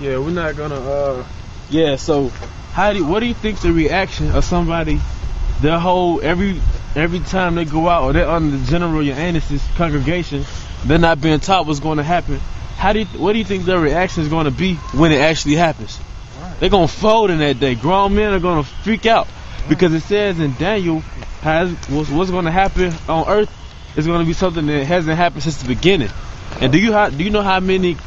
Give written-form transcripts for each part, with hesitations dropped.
Yeah, we're not gonna. Yeah. So, what do you think the reaction of somebody, their whole every time they go out or they're under the general Yoannis' congregation, they're not being taught what's going to happen. What do you think their reaction is going to be when it actually happens? Right. They're going to fold in that day. Grown men are going to freak out because it says in Daniel what's going to happen on earth is going to be something that hasn't happened since the beginning. And do you know how many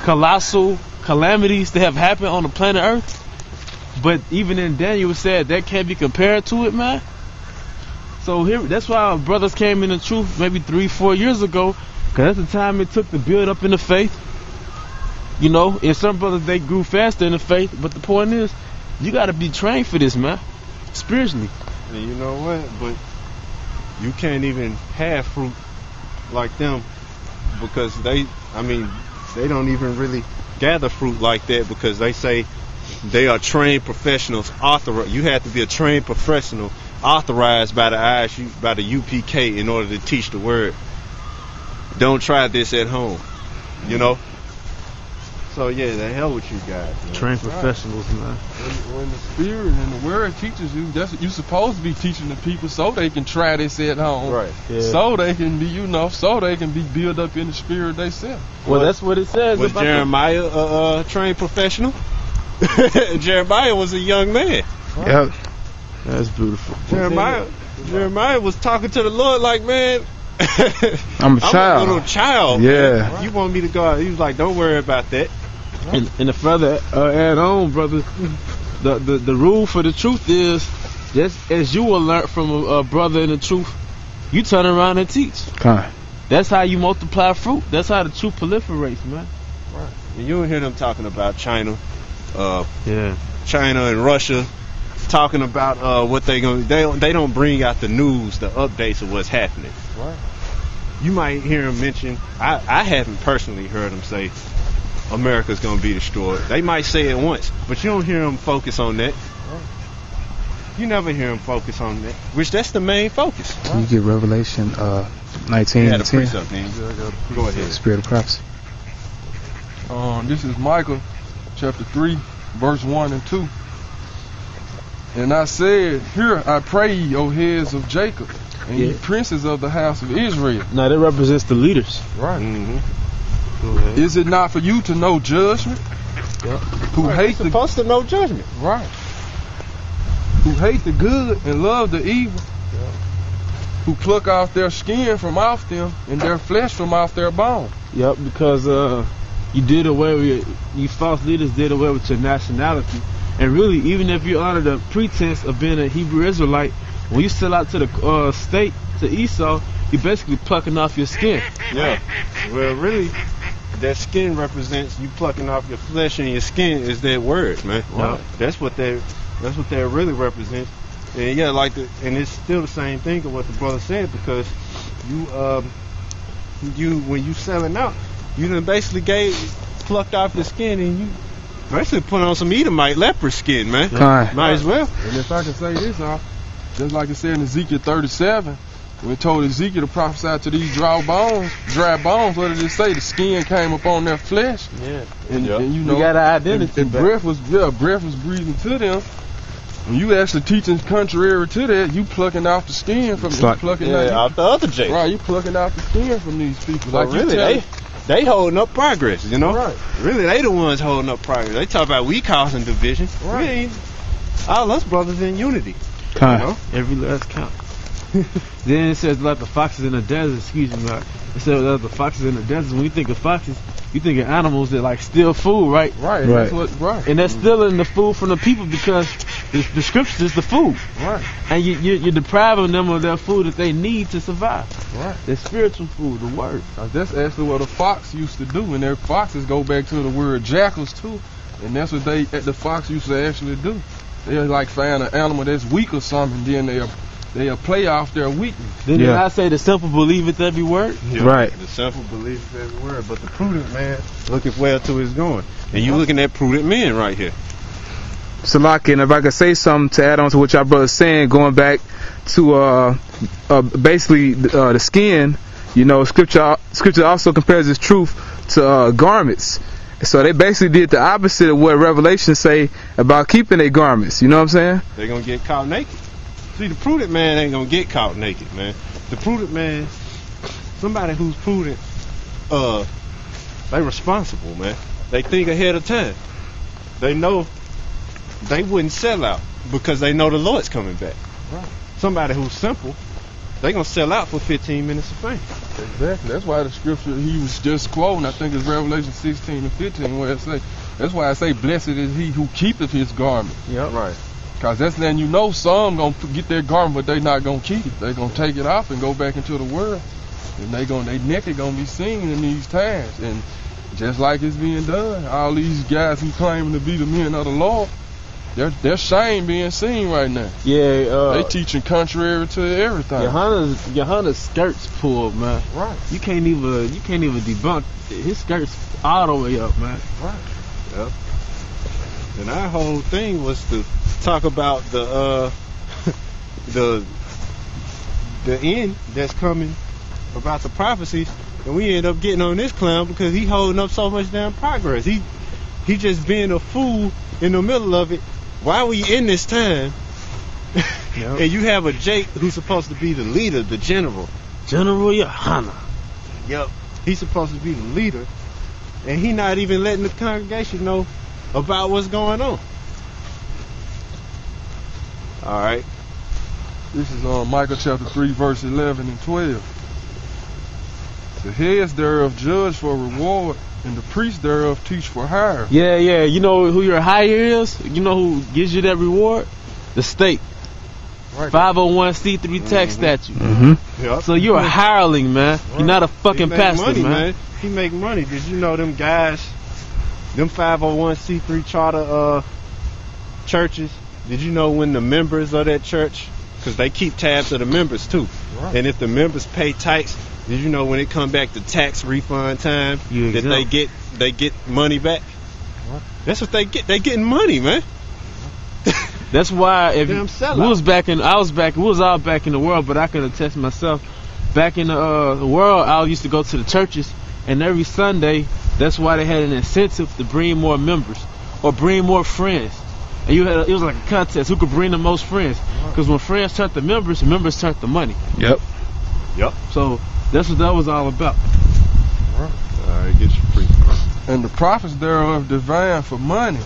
colossal calamities that have happened on the planet Earth? But even in Daniel it said that can't be compared to it, man. So that's why our brothers came in the truth maybe 3-4 years ago, because that's the time it took to build up in the faith. You know, and some brothers, they grew faster in the faith, but the point is, you got to be trained for this, man, spiritually. And you know what? But you can't even have fruit like them, because they don't even really gather fruit like that, because they say they are trained professionals. You have to be a trained professional, authorized by the ISU, by the UPK, in order to teach the word. Don't try this at home, you know. So yeah, the hell with you guys. Man. Trained professionals, man. When the Spirit and the Word teaches you, that's what you're supposed to be teaching the people, so they can try this at home. Right. Yeah. So they can be, so they can be built up in the Spirit themselves. Well, that's what it says. Was Jeremiah a trained professional? Jeremiah was a young man. Right. Yep. That's beautiful. Jeremiah was talking to the Lord like, man, I'm a child. A little child. Yeah. Man. You want me to go out? He was like, don't worry about that. And to further add on, brother, the rule for the truth is, just as you will learn from a brother in the truth, you turn around and teach. Okay. That's how you multiply fruit. That's how the truth proliferates, man. Right. And you don't hear them talking about China. China and Russia talking about what they don't bring out the news, the updates of what's happening. Right. You might hear them mention, I haven't personally heard them say America's going to be destroyed. They might say it once, but you don't hear them focus on that. Right. You never hear them focus on that, which that's the main focus. Right. You get Revelation 19 and 10. Go ahead. Spirit of prophecy. This is Micah chapter 3, verse 1 and 2. And I said, hear, I pray ye, O heads of Jacob, and ye princes of the house of Israel. Now that represents the leaders. Right. Is it not for you to know judgment? Yep. Supposed to know judgment. Right. Who hate the good and love the evil. Yep. Who pluck off their skin from off them and their flesh from off their bone. Yep, because you did away with, you false leaders did away with your nationality. And really, even if you're under the pretense of being a Hebrew Israelite, when you sell out to the state, to Esau, you're basically plucking off your skin. Yeah. Well, really, that skin represents you plucking off your flesh, and your skin is that word, man. Wow. That's what that really represents. And yeah, and it's still the same thing of what the brother said, because you when you selling out, you done basically plucked off your skin, and you basically put on some Edomite leper skin, man. Yeah. Might as well. And if I can say this, just like it said in Ezekiel 37, when it told Ezekiel to prophesy to these dry bones, what did it say? The skin came upon their flesh. Yeah. And you know, you got an identity. And breath was breathing to them. When you actually teaching contrary to that, you plucking off the skin from off the other J. Right, you plucking off the skin from these people. Like really, they holding up progress, you know? Right. Really, they the ones holding up progress. They talk about we causing division. Right. All us brothers in unity. You know? Every last count. Then it says like the foxes in the desert, excuse me, it says like the foxes in the desert. When you think of foxes, you think of animals that like steal food, right? Right. Right. And they're stealing the food from the people because the scriptures is the food. Right. And you're depriving them of their food that they need to survive. Right. Their spiritual food, the word. That's actually what a fox used to do. And their foxes go back to the word jackals too. And that's what the fox used to actually do. They'll like find an animal that's weak or something, then they'll play off their weakness. Then I say the simple believeth every word. Yeah, right. The simple believeth every word, but the prudent man looketh well to his going. And you looking at prudent men right here. Salaki, and if I could say something to add on to what y'all brothers saying, going back to basically the skin, you know, scripture also compares its truth to garments. So they basically did the opposite of what Revelation say about keeping their garments. You know what I'm saying? They're going to get caught naked. See, the prudent man ain't going to get caught naked, man. The prudent man, somebody who's prudent, they responsible, man. They think ahead of time. They know they wouldn't sell out because they know the Lord's coming back. Right. Somebody who's simple, they going to sell out for 15 minutes of fame. Exactly. That's why the scripture he was just quoting, I think it's Revelation 16 and 15, where it say, that's why I say, blessed is he who keepeth his garment. Yep. Right. Because that's letting you know some going to get their garment, but they not going to keep it. They going to take it off and go back into the world. And they naked going to be seen in these times. And just like it's being done, all these guys who claiming to be the men of the Lord, their shame being seen right now. Yeah, they teaching contrary to everything. Johanna's skirts pulled, man. Right. You can't even debunk his skirts all the way up, man. Right. Yep. And our whole thing was to talk about the end that's coming, about the prophecies, and we end up getting on this clown because he holding up so much damn progress. He just being a fool in the middle of it. Why we in this time? Yep. And you have a Jake who's supposed to be the leader, the general. General Yohana. Yep. He's supposed to be the leader, and he not even letting the congregation know about what's going on. All right. This is Micah chapter 3, verse 11 and 12. The heads thereof judge for reward, and the priests thereof teach for hire. Yeah. You know who your hire is? You know who gives you that reward? The state. Right. 501c3 tax statute. Mm-hmm. Yep. So you're a hireling, man. Right. You're not a fucking pastor, money, man. He make money. Did you know them guys, them 501c3 charter churches? Did you know when the members of that church, because they keep tabs of the members too, right. And if the members pay tax, did you know when it come back to tax refund time that they get money back? What? That's what they get. They getting money, man. That's why if we was all back in the world, but I can attest myself. Back in the world, I used to go to the churches, and every Sunday, that's why they had an incentive to bring more members or bring more friends. And it was like a contest who could bring the most friends. Because when friends turned to members turned to money. Yep. So that's what that was all about. All right, get your free. And the prophets thereof divine for money.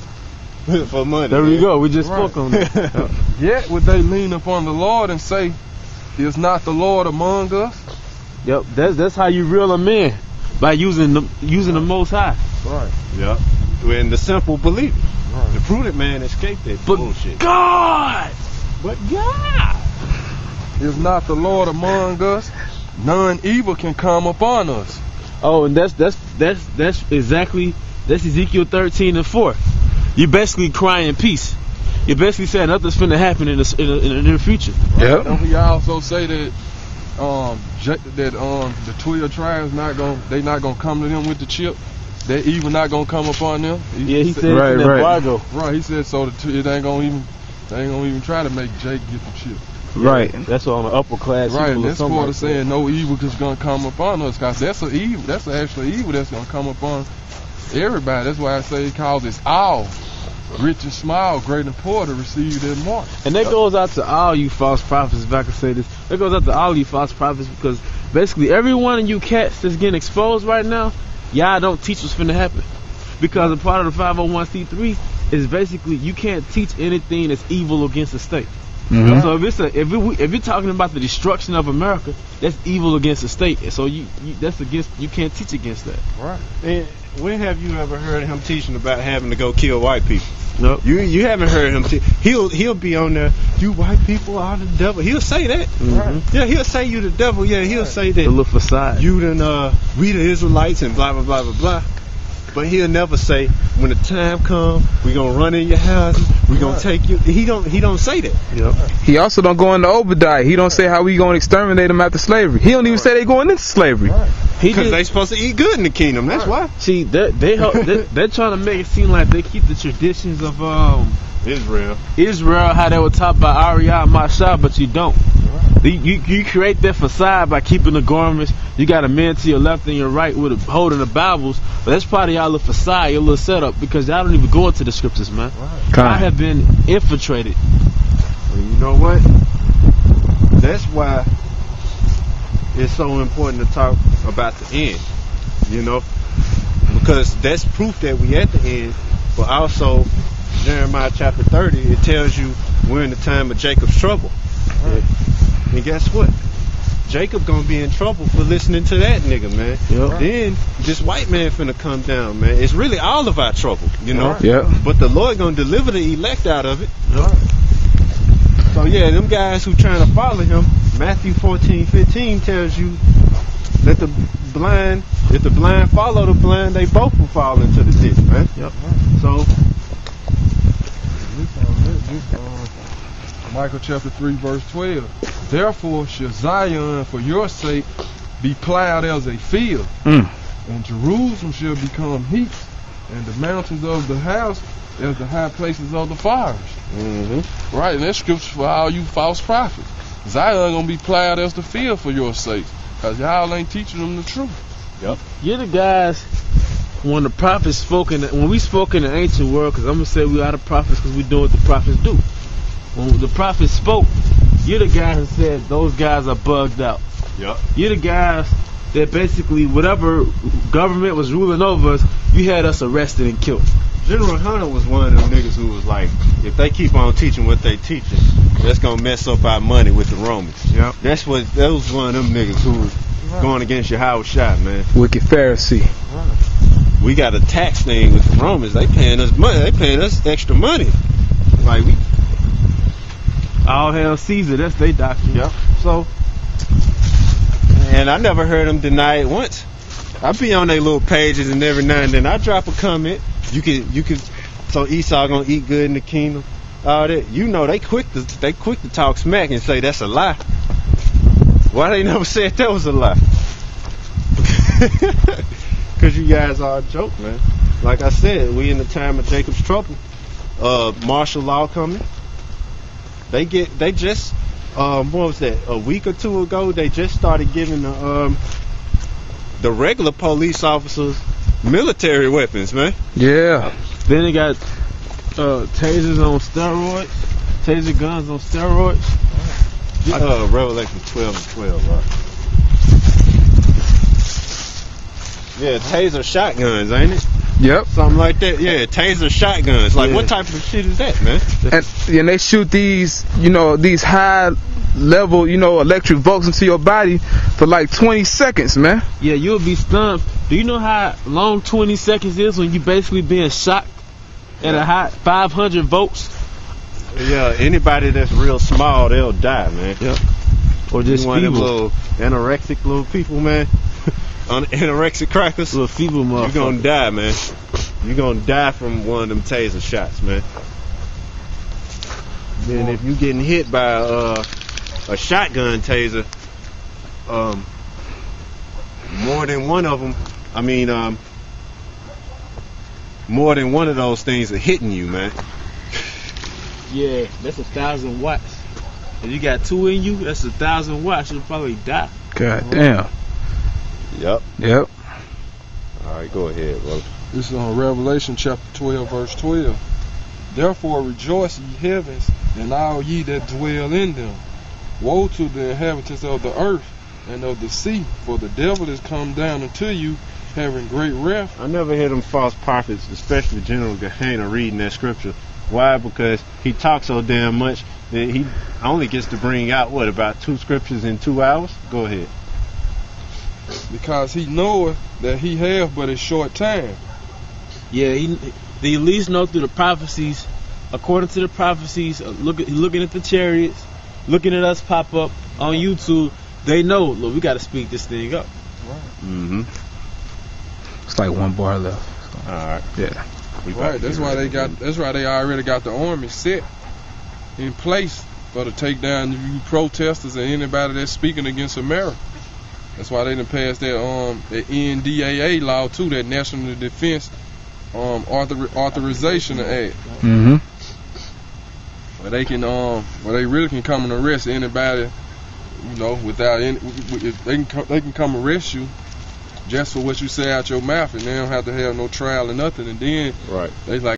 For money. There we go. We just spoke on that. Yet would they lean upon the Lord and say, is not the Lord among us? Yep. That's how you reel them in, by using the Most High. Right. Yep. And the simple believer. Right. The prudent man escaped that bullshit. God! But God! Is not the Lord among us? None evil can come upon us. Oh, and that's Ezekiel 13:4. You're basically crying peace. You're basically saying nothing's finna happen in the near future. Yep. Don't we also say that the 12 tribes not gonna come to them with the chip? That evil not gonna come upon them. He said right. Right. He said so. It ain't gonna even try to make Jake get the chip. Right. That's on the upper class. Right. And that's part of saying that. No evil is gonna come upon us, cause that's evil. That's actually evil that's gonna come upon everybody. That's why I say it causes all, rich and small, great and poor, to receive their mark. And that goes out to all you false prophets. If I can say this, that goes out to all you false prophets, because basically every one of you cats that's getting exposed right now, y'all don't teach what's finna happen. Because a part of the 501c3 is basically you can't teach anything that's evil against the state. Mm-hmm. So if you're talking about the destruction of America, that's evil against the state. So you can't teach against that. Right. And when have you ever heard him teaching about having to go kill white people? Nope. You haven't heard him. He'll be on there. You white people are the devil. He'll say that. Mm-hmm. Yeah, he'll say you the devil. Yeah, he'll say that. The little facade. You done we the Israelites and blah blah blah blah blah. But he'll never say when the time comes we gonna run in your houses. We gonna take you. He don't say that. Yep. He also don't go into Obadiah. He don't say how we gonna exterminate them after slavery. He don't even say they going into slavery. Because they supposed to eat good in the kingdom. That's why. See, they're trying to make it seem like they keep the traditions of Israel, how they were taught by Ariyah and Mashah, but you don't. You create that facade by keeping the garments. You got a man to your left and your right with holding the Bibles, but that's part of y'all little facade, your little setup, because y'all don't even go into the scriptures, man. I have been infiltrated. Well, you know what? That's why it's so important to talk about the end, you know, because that's proof that we at the end. But also, Jeremiah chapter 30, it tells you we're in the time of Jacob's trouble. Right. And guess what? Jacob gonna be in trouble for listening to that nigga, man. Yep. Then this white man finna come down, man. It's really all of our trouble, you know. Yeah. But the Lord gonna deliver the elect out of it. Right. So yeah, them guys who trying to follow him, Matthew 14:15 tells you that if the blind follow the blind, they both will fall into the ditch, man. Yep. So Micah chapter 3 verse 12. Therefore shall Zion for your sake be plowed as a field, and Jerusalem shall become heaps, and the mountains of the house as the high places of the fires. Right, and that's scripture for all you false prophets. Zion gonna be plowed as the field for your sake, cause y'all ain't teaching them the truth. Yep. You're the guys when the prophets spoke when we spoke in the ancient world, cause I'm gonna say we are the prophets because we do what the prophets do. When the prophets spoke, you're the guys that said those guys are bugged out. Yep. You're the guys that basically whatever government was ruling over us, you had us arrested and killed. General Hunter was one of them niggas who was like, if they keep on teaching what they teaching, that's gonna mess up our money with the Romans. Yep. That was one of them niggas who was going against your house shot, man. Wicked Pharisee. We got a tax thing with the Romans. They paying us money. They paying us extra money. Like we. All hail Caesar, that's their doctrine. Yep. So, and I never heard them deny it once. I be on their little pages, and every now and then I drop a comment. You can. So Esau gonna eat good in the kingdom. All that. You know they quick to talk smack and say that's a lie. Why they never said that was a lie? Because you guys are a joke, man. Like I said, we in the time of Jacob's trouble. Martial law coming. They just what was that, a week or two ago, they just started giving the regular police officers military weapons, man. Yeah. Then they got tasers on steroids, taser guns on steroids. Revelation 12:12, right? Yeah, taser shotguns, ain't it? Yep. Something like that. Yeah, taser shotguns. Like, what type of shit is that, man? And they shoot these, these high level, electric volts into your body for like 20 seconds, man. Yeah, you'll be stunned. Do you know how long 20 seconds is when you basically being shocked at a high 500 volts? Yeah, anybody that's real small, they'll die, man. Yep. Or just one of them little anorexic little people, man. On anorexic crackers, little feeble motherfucker. You're gonna die, man. You're gonna die from one of them taser shots, man. Then if you getting hit by a shotgun taser, more than one of them, more than one of those things are hitting you, man. Yeah, that's 1,000 watts. If you got two in you, that's 1,000 watts. You'll probably die. God damn. Yep. Alright, go ahead, bro. This is on Revelation chapter 12, verse 12. Therefore rejoice, ye heavens, and all ye that dwell in them. Woe to the inhabitants of the earth and of the sea, for the devil is come down unto you, having great wrath. I never hear them false prophets, especially General Gehenna, reading that scripture. Why? Because he talks so damn much that he only gets to bring out, about 2 scriptures in 2 hours? Go ahead. Because he knoweth that he have but a short time. Yeah, they at least know through the prophecies. According to the prophecies, looking at the chariots, looking at us pop up on YouTube, they know, look, we got to speed this thing up. Right. It's like 1 bar left. So. All right. Yeah. Right. That's why they already got the army set in place for to take down you protesters and anybody that's speaking against America. That's why they done passed that NDAA law too, that National Defense Authorization Act. they can they really can come and arrest anybody, you know, without any. They can come arrest you just for what you say out your mouth, and they don't have to have no trial or nothing. And then Right. they like.